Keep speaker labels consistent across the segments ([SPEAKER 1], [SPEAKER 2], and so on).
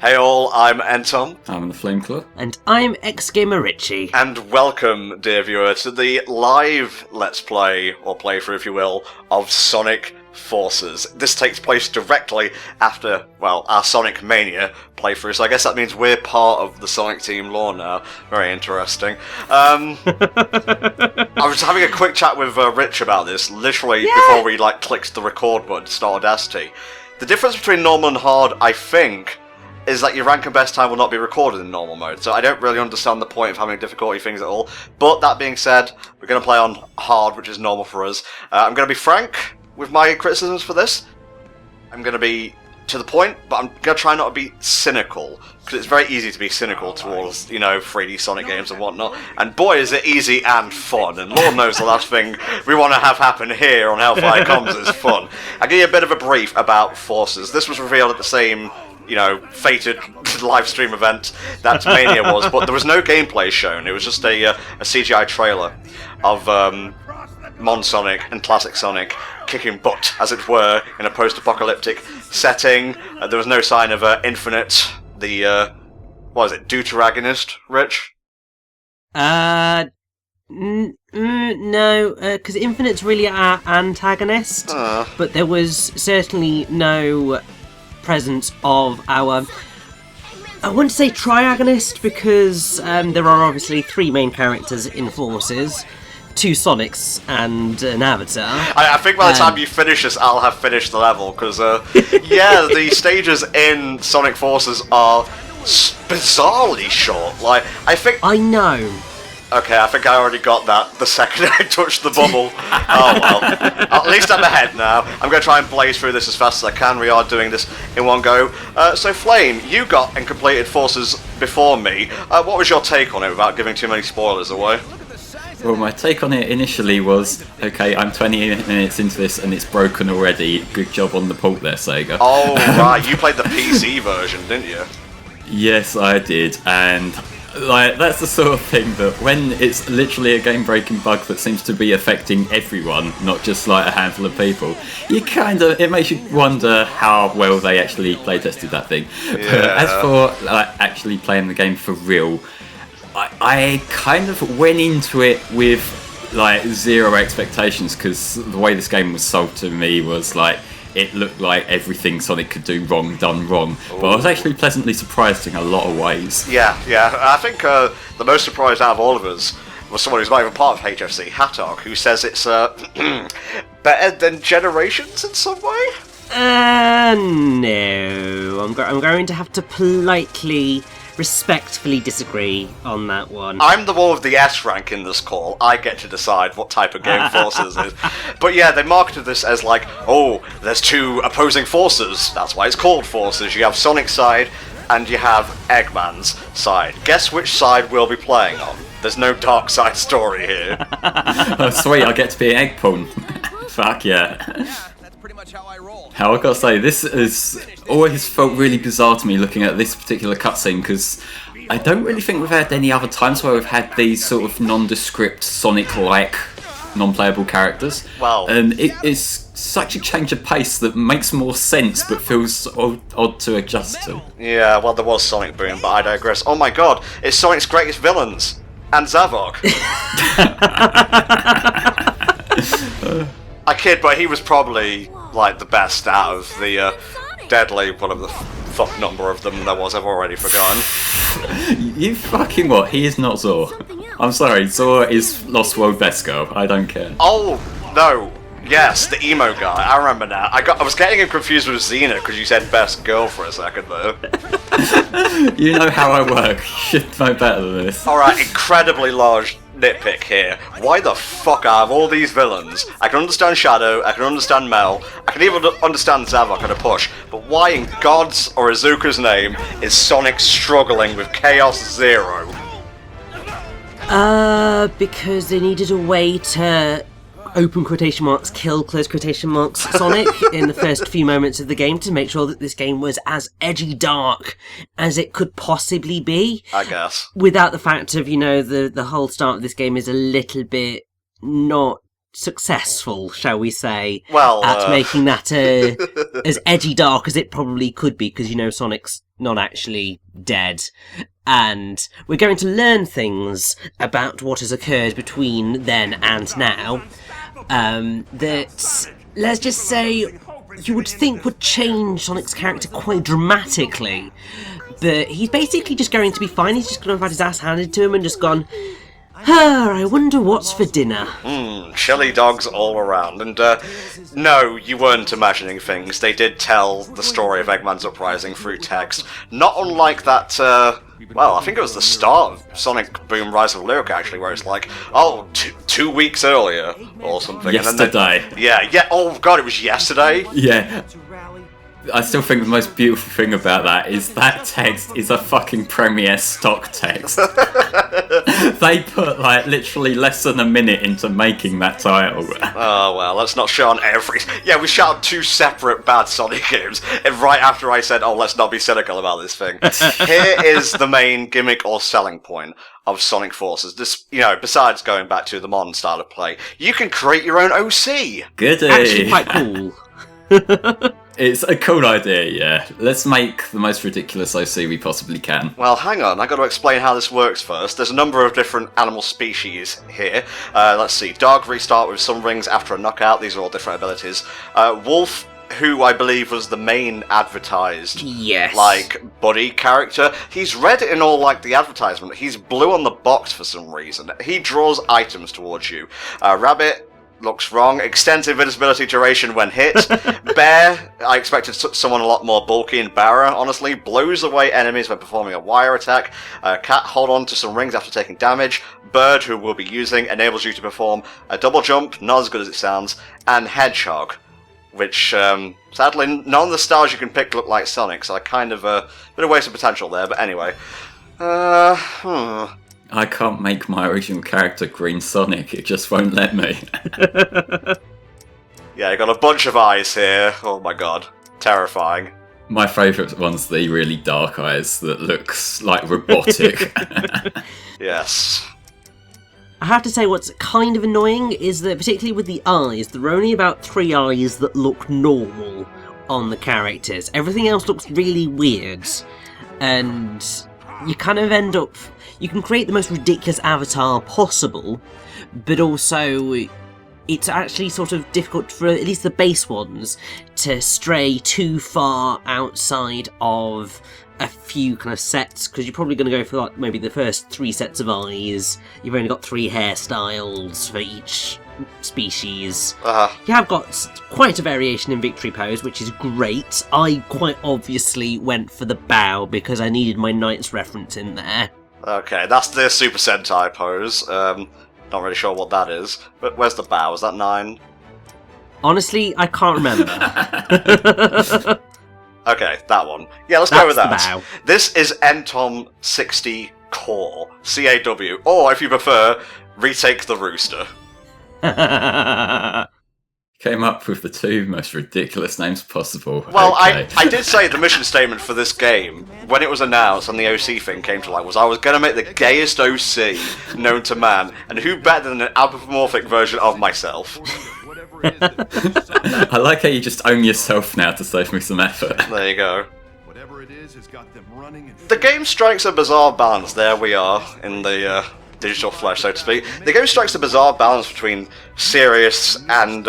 [SPEAKER 1] Hey all, I'm Entom.
[SPEAKER 2] I'm the Flameclaw.
[SPEAKER 3] And I'm X-Gamer Richie.
[SPEAKER 1] And welcome, dear viewer, to the live Let's Play, or playthrough if you will, of Sonic Forces. This takes place directly after, well, our Sonic Mania playthrough, so I guess that means we're part of the Sonic team lore now. Very interesting. I was having a quick chat with Rich about this, literally before we clicked the record button to start Audacity. The difference between normal and hard, I think, is that your rank and best time will not be recorded in normal mode, so I don't really understand the point of having difficulty things at all. But that being said, we're going to play on hard, which is normal for us. I'm going to be frank with my criticisms for this. I'm going to be to the point, but I'm going to try not to be cynical, because it's very easy to be cynical towards, 3D Sonic games and whatnot. And boy, is it easy and fun, and Lord knows the last thing we want to have happen here on HellfireComms is fun. I'll give you a bit of a brief about Forces. This was revealed at the same fated live stream event that Mania was, but there was no gameplay shown. It was just a CGI trailer of Mon Sonic and Classic Sonic kicking butt, as it were, in a post-apocalyptic setting. There was no sign of Infinite, the, deuteragonist, Rich?
[SPEAKER 3] No, because Infinite's really our antagonist, but there was certainly no presence of our, I want to say triagonist, because there are obviously three main characters in Forces, two Sonics and an Avatar.
[SPEAKER 1] I think by the time you finish this, I'll have finished the level, because, the stages in Sonic Forces are bizarrely short.
[SPEAKER 3] I know.
[SPEAKER 1] Okay, I think I already got that the second I touched the bubble. Oh well. At least I'm ahead now. I'm going to try and blaze through this as fast as I can. We are doing this in one go. So Flame, you got and completed Forces before me. What was your take on it without giving too many spoilers away?
[SPEAKER 2] Well, my take on it initially was, okay, I'm 20 minutes into this and it's broken already. Good job on the port there, Sega.
[SPEAKER 1] Oh, right. You played the PC version, didn't you?
[SPEAKER 2] Yes, I did. And that's the sort of thing that when it's literally a game-breaking bug that seems to be affecting everyone, not just a handful of people, it makes you wonder how well they actually play-tested that thing. Yeah. But as for actually playing the game for real, I kind of went into it with zero expectations, because the way this game was sold to me was it looked like everything Sonic could do wrong, done wrong. But I was actually pleasantly surprised in a lot of ways.
[SPEAKER 1] Yeah. I think the most surprised out of all of us was someone who's not even part of HFC, Hattog, who says it's better than Generations in some way?
[SPEAKER 3] No. I'm going to have to politely, respectfully disagree on that one.
[SPEAKER 1] I'm the one with the S rank in this call. I get to decide what type of game Forces is. But yeah, they marketed this as there's two opposing forces. That's why it's called Forces. You have Sonic's side and you have Eggman's side. Guess which side we'll be playing on? There's no dark side story here.
[SPEAKER 2] Oh sweet, I get to be an egg pawn. Fuck yeah.
[SPEAKER 4] How I roll.
[SPEAKER 2] How I gotta say, this has always felt really bizarre to me looking at this particular cutscene, because I don't really think we've had any other times where we've had these sort of nondescript Sonic-like non-playable characters.
[SPEAKER 1] Wow.
[SPEAKER 2] And it's such a change of pace that makes more sense but feels odd to adjust to.
[SPEAKER 1] Yeah, well, there was Sonic Boom, but I digress. Oh my god, it's Sonic's greatest villains! And Zavok! I kid, but he was probably the best out of the deadly, whatever the fuck number of them there was. I've already forgotten.
[SPEAKER 2] You fucking what? He is not Zor. I'm sorry, Zor is Lost World Best Girl. I don't care.
[SPEAKER 1] Oh no, yes, the emo guy. I remember now. I was getting him confused with Xena because you said Best Girl for a second though.
[SPEAKER 2] You know how I work. You should know better than this.
[SPEAKER 1] All right, incredibly large nitpick here. Why the fuck out of all these villains? I can understand Shadow, I can understand Mel, I can even understand Zavok at a push, but why in God's or Izuku's name is Sonic struggling with Chaos Zero?
[SPEAKER 3] Because they needed a way to open quotation marks, kill close quotation marks Sonic in the first few moments of the game to make sure that this game was as edgy dark as it could possibly be.
[SPEAKER 1] I guess.
[SPEAKER 3] Without the fact of, the whole start of this game is a little bit not successful, shall we say,
[SPEAKER 1] Well,
[SPEAKER 3] at making that as edgy dark as it probably could be, because, Sonic's not actually dead. And we're going to learn things about what has occurred between then and now, that, let's just say, you would think would change Sonic's character quite dramatically. But he's basically just going to be fine. He's just going to have had his ass handed to him and just gone, I wonder what's for dinner.
[SPEAKER 1] Chili dogs all around. And, no, you weren't imagining things. They did tell the story of Eggman's Uprising through text. Not unlike that, well, I think it was the start of Sonic Boom Rise of Lyric, actually, where it's like, two weeks earlier, or something.
[SPEAKER 2] Yesterday.
[SPEAKER 1] And then oh god, it was yesterday?
[SPEAKER 2] Yeah. I still think the most beautiful thing about that is that text is a fucking Premiere stock text. They put, literally less than a minute into making that title.
[SPEAKER 1] Oh, well, let's not show on every... Yeah, we shot on 2 separate bad Sonic games, and right after I said, let's not be cynical about this thing. Here is the main gimmick or selling point of Sonic Forces. This, besides going back to the modern style of play, you can create your own OC.
[SPEAKER 2] Goody.
[SPEAKER 3] Actually quite cool.
[SPEAKER 2] It's a cool idea, yeah. Let's make the most ridiculous OC we possibly can.
[SPEAKER 1] Well, hang on, I got to explain how this works first. There's a number of different animal species here. Let's see, dog restart with some rings after a knockout. These are all different abilities. Wolf, who I believe was the main advertised, buddy character. He's red in all, the advertisement. He's blue on the box for some reason. He draws items towards you. Rabbit looks wrong. Extensive invisibility duration when hit. Bear, I expected someone a lot more bulky and barra, honestly. Blows away enemies when performing a wire attack. Cat, hold on to some rings after taking damage. Bird, who we'll be using, enables you to perform a double jump, not as good as it sounds. And Hedgehog, which, sadly, none of the stars you can pick look like Sonic, so I kind of, bit of waste of potential there, but anyway.
[SPEAKER 2] I can't make my original character Green Sonic, it just won't let me.
[SPEAKER 1] Yeah, I got a bunch of eyes here. Oh my god. Terrifying.
[SPEAKER 2] My favourite one's the really dark eyes that looks robotic.
[SPEAKER 1] Yes.
[SPEAKER 3] I have to say what's kind of annoying is that, particularly with the eyes, there are only about 3 eyes that look normal on the characters. Everything else looks really weird. And you kind of end up... You can create the most ridiculous avatar possible, but also it's actually sort of difficult for at least the base ones to stray too far outside of a few kind of sets, because you're probably going to go for maybe the first 3 sets of eyes. You've only got 3 hairstyles for each species. You have got quite a variation in victory pose, which is great. I quite obviously went for the bow because I needed my Knights reference in there.
[SPEAKER 1] Okay, that's the Super Sentai pose. Not really sure what that is. But where's the bow? Is that 9?
[SPEAKER 3] Honestly, I can't remember.
[SPEAKER 1] Okay, that one. Yeah, let's go with that.
[SPEAKER 3] That's the bow.
[SPEAKER 1] This is Entom 60 Core. CAW. Or, if you prefer, Retake the Rooster.
[SPEAKER 2] Came up with the 2 most ridiculous names possible.
[SPEAKER 1] Well,
[SPEAKER 2] okay.
[SPEAKER 1] I did say the mission statement for this game, when it was announced and the OC thing came to light, was I was going to make the gayest OC known to man, and who better than an anthropomorphic version of myself?
[SPEAKER 2] I like how you just own yourself now to save me some effort.
[SPEAKER 1] There you go. The game strikes a bizarre balance. There we are, in the digital flesh, so to speak. The game strikes a bizarre balance between serious and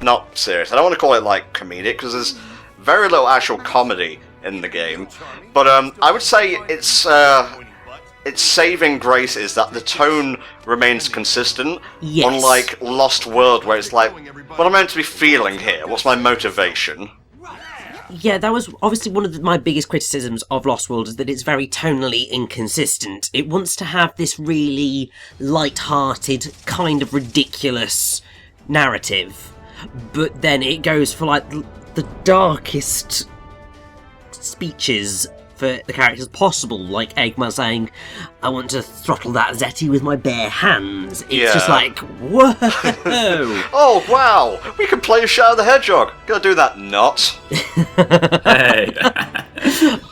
[SPEAKER 1] not serious. I don't want to call it comedic, because there's very little actual comedy in the game. But I would say its saving grace is that the tone remains consistent,
[SPEAKER 3] yes.
[SPEAKER 1] Unlike Lost World, where it's what am I meant to be feeling here? What's my motivation?
[SPEAKER 3] Yeah, that was obviously one of my biggest criticisms of Lost World, is that it's very tonally inconsistent. It wants to have this really light-hearted, kind of ridiculous narrative, but then it goes for the darkest speeches for the characters possible, like Eggman saying, I want to throttle that Zeti with my bare hands. It's just whoa!
[SPEAKER 1] Oh, wow! We can play Shadow the Hedgehog! Gonna do that, not.
[SPEAKER 2] Hey!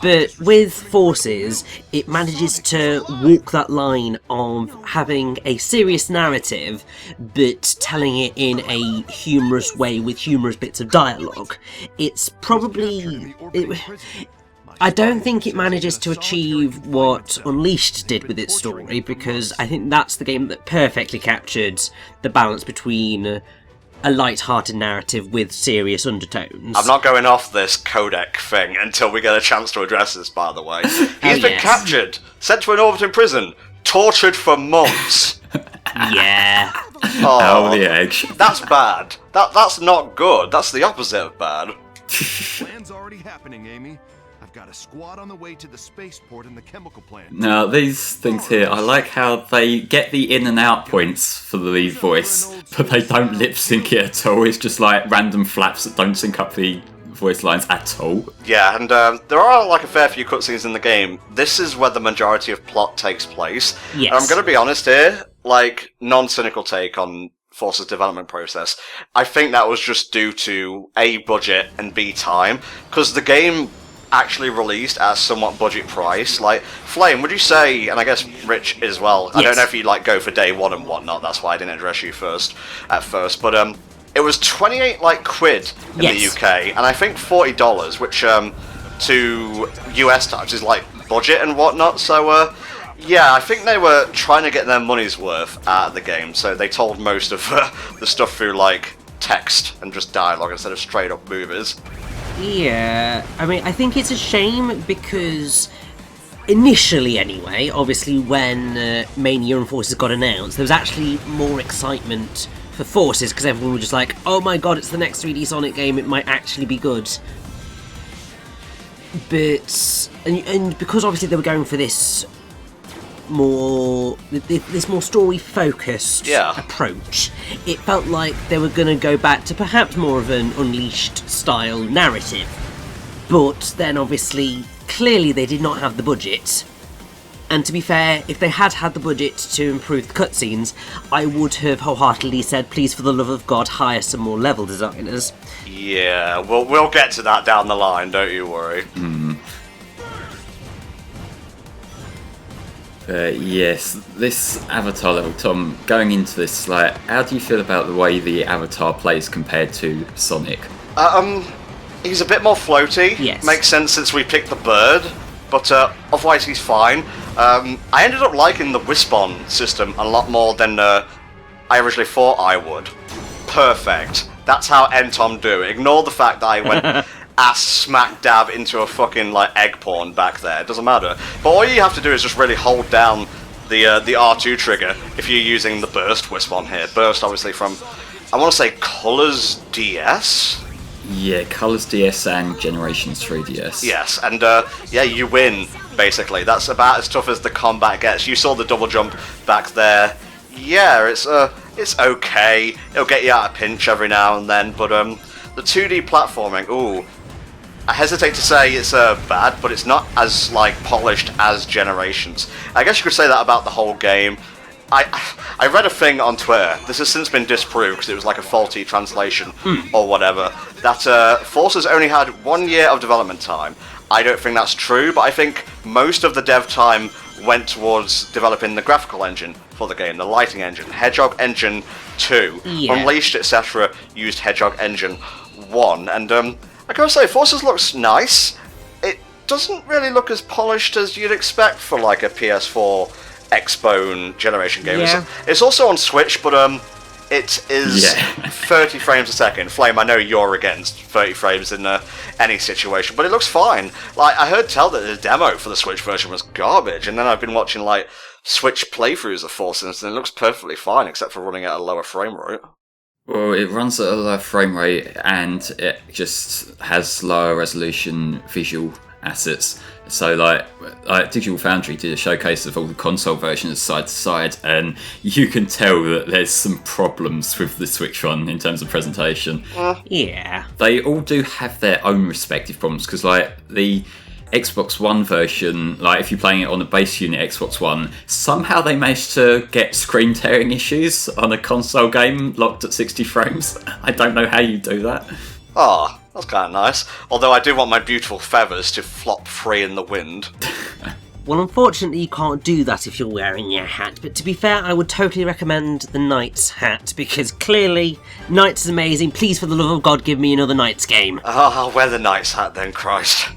[SPEAKER 3] But with Forces, it manages to walk that line of having a serious narrative, but telling it in a humorous way with humorous bits of dialogue. It's probably... I don't think it manages to achieve what Unleashed did with its story, because I think that's the game that perfectly captured the balance between a light-hearted narrative with serious undertones.
[SPEAKER 1] I'm not going off this codec thing until we get a chance to address this, by the way. He's been captured, sent to an orbiting prison, tortured for months.
[SPEAKER 3] Yeah.
[SPEAKER 2] Oh, the edge.
[SPEAKER 1] That's bad. That's not good. That's the opposite of bad.
[SPEAKER 5] Plan's already happening, Amy. I've got a squad on the way to the spaceport and the chemical plant.
[SPEAKER 2] Now, these things here, I like how they get the in and out points for the lead voice, but they don't lip sync it at all. It's just like random flaps that don't sync up the voice lines at all.
[SPEAKER 1] Yeah, and there are like a fair few cutscenes in the game. This is where the majority of plot takes place.
[SPEAKER 3] Yes.
[SPEAKER 1] And I'm going to be honest here, like, non-cynical take on Force's development process. I think that was just due to A, budget, and B, time, because the game actually released at a somewhat budget price. Like, Flame, would you say, and I guess Rich as well, I don't know if you like go for day one and whatnot, that's why I didn't address you at first, but it was 28 quid in the UK, and I think $40, which to US times is like budget and whatnot, so yeah, I think they were trying to get their money's worth out of the game, so they told most of the stuff through like text and just dialogue instead of straight up movies.
[SPEAKER 3] Yeah, I mean, I think it's a shame because initially anyway, obviously when Mania and Forces got announced, there was actually more excitement for Forces because everyone was just like, oh my god, it's the next 3D Sonic game, it might actually be good. But, and because obviously they were going for this more story focused approach, it felt like they were going to go back to perhaps more of an Unleashed style narrative, but then obviously clearly they did not have the budget, and to be fair, if they had had the budget to improve the cutscenes, I would have wholeheartedly said, please for the love of God hire some more level designers.
[SPEAKER 1] Yeah, we'll get to that down the line, don't you worry.
[SPEAKER 2] Yes, this Avatar level, Tom, going into this, like, how do you feel about the way the Avatar plays compared to Sonic?
[SPEAKER 1] He's a bit more floaty.
[SPEAKER 3] Yes.
[SPEAKER 1] Makes sense since we picked the bird, but otherwise he's fine. I ended up liking the Wisp-On system a lot more than I originally thought I would. Perfect. That's how Tom do it. Ignore the fact that I went ass smack dab into a fucking egg porn back there. It doesn't matter. But all you have to do is just really hold down the R2 trigger if you're using the burst Wisp-On here. Burst obviously from, I want to say, Colors DS?
[SPEAKER 2] Yeah, Colors DS and Generations 3DS.
[SPEAKER 1] Yes, and yeah, you win, basically. That's about as tough as the combat gets. You saw the double jump back there. Yeah, it's okay. It'll get you out of pinch every now and then, but the 2D platforming, ooh, I hesitate to say it's bad, but it's not as polished as Generations. I guess you could say that about the whole game. I read a thing on Twitter, this has since been disproved because it was like a faulty translation or whatever, that Forces only had 1 year of development time. I don't think that's true, but I think most of the dev time went towards developing the graphical engine for the game, the lighting engine, Hedgehog Engine 2, Unleashed, etc. used Hedgehog Engine 1, and I gotta say, Forces looks nice. It doesn't really look as polished as you'd expect for a PS4 X-Bone generation game.
[SPEAKER 3] Yeah.
[SPEAKER 1] It's also on Switch, but it is 30 frames a second. Flame, I know you're against 30 frames in any situation, but it looks fine. I heard tell that the demo for the Switch version was garbage, and then I've been watching Switch playthroughs of Forces, and it looks perfectly fine, except for running at a lower frame rate.
[SPEAKER 2] Well, it runs at a lower frame rate and it just has lower resolution visual assets. So, Digital Foundry did a showcase of all the console versions side to side, and you can tell that there's some problems with the Switch one in terms of presentation.
[SPEAKER 3] Yeah.
[SPEAKER 2] They all do have their own respective problems, because, the Xbox One version, if you're playing it on a base unit Xbox One, somehow they managed to get screen tearing issues on a console game locked at 60 frames. I don't know how you do that.
[SPEAKER 1] That's kind of nice. Although I do want my beautiful feathers to flop free in the wind.
[SPEAKER 3] Well, unfortunately, you can't do that if you're wearing your hat, but to be fair, I would totally recommend the Knight's hat, because clearly, Knight's is amazing. Please, for the love of God, give me another Knight's game.
[SPEAKER 1] Oh, I'll wear the Knight's hat then, Christ.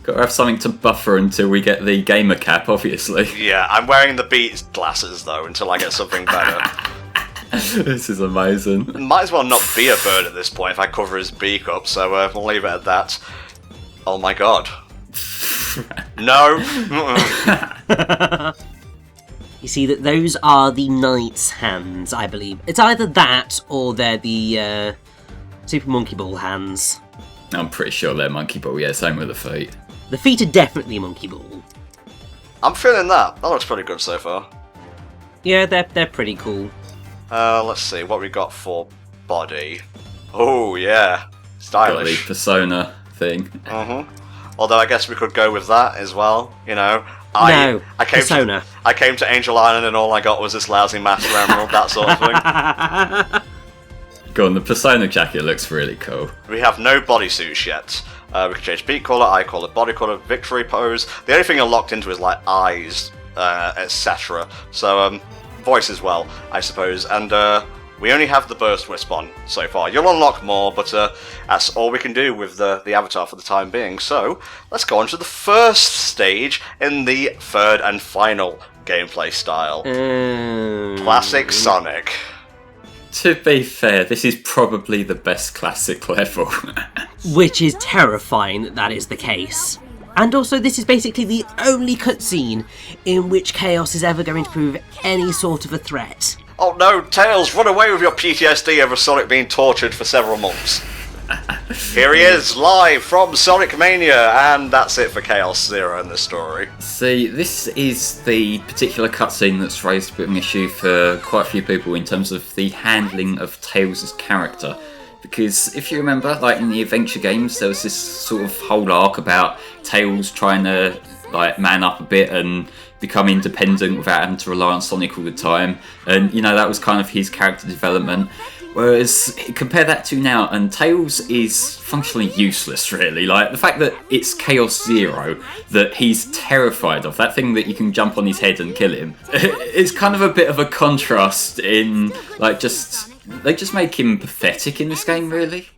[SPEAKER 2] Gotta have something to buffer until we get the gamer cap, obviously.
[SPEAKER 1] Yeah, I'm wearing the Beats glasses, though, until I get something better.
[SPEAKER 2] This is amazing.
[SPEAKER 1] Might as well not be a bird at this point if I cover his beak up, so we'll leave it at that. Oh my god. No!
[SPEAKER 3] You see that those are the Knight's hands, I believe. It's either that, or they're the Super Monkey Ball hands.
[SPEAKER 2] I'm pretty sure they're Monkey Ball, yeah, same with the feet.
[SPEAKER 3] The feet are definitely Monkey Ball.
[SPEAKER 1] I'm feeling that. That looks pretty good so far.
[SPEAKER 3] Yeah, they're pretty cool.
[SPEAKER 1] Let's see, what we got for body. Oh, yeah.
[SPEAKER 2] Got the
[SPEAKER 1] Stylish.
[SPEAKER 2] persona thing.
[SPEAKER 1] Although I guess we could go with that as well, you know.
[SPEAKER 3] Persona.
[SPEAKER 1] I came to Angel Island and all I got was this lousy Master Emerald, that sort of thing.
[SPEAKER 2] Go on, the persona jacket looks really cool.
[SPEAKER 1] We have no bodysuits yet. We can change beak colour, eye colour, body colour, victory pose. The only thing you're locked into is like eyes, etc. So, voice as well, I suppose. And we only have the burst wisp on so far. You'll unlock more, but that's all we can do with the avatar for the time being. So, let's go on to the first stage in the third and final gameplay style. Classic Sonic.
[SPEAKER 2] To be fair, this is probably the best classic level.
[SPEAKER 3] Which is terrifying that is the case. And also, this is basically the only cutscene in which Chaos is ever going to prove any sort of a threat.
[SPEAKER 1] Oh no, Tails, run away with your PTSD over Sonic being tortured for several months. Here he is, live from Sonic Mania, and that's it for Chaos Zero in the story.
[SPEAKER 2] See, this is the particular cutscene that's raised a bit of an issue for quite a few people in terms of the handling of Tails' character. Because if you remember, like in the adventure games, there was this sort of whole arc about Tails trying to like man up a bit and become independent without having to rely on Sonic all the time. And, you know, that was kind of his character development. Whereas, compare that to now, and Tails is functionally useless, really. Like, the fact that it's Chaos Zero that he's terrified of, that thing that you can jump on his head and kill him, it's kind of a bit of a contrast in, like, they just make him pathetic in this game, really.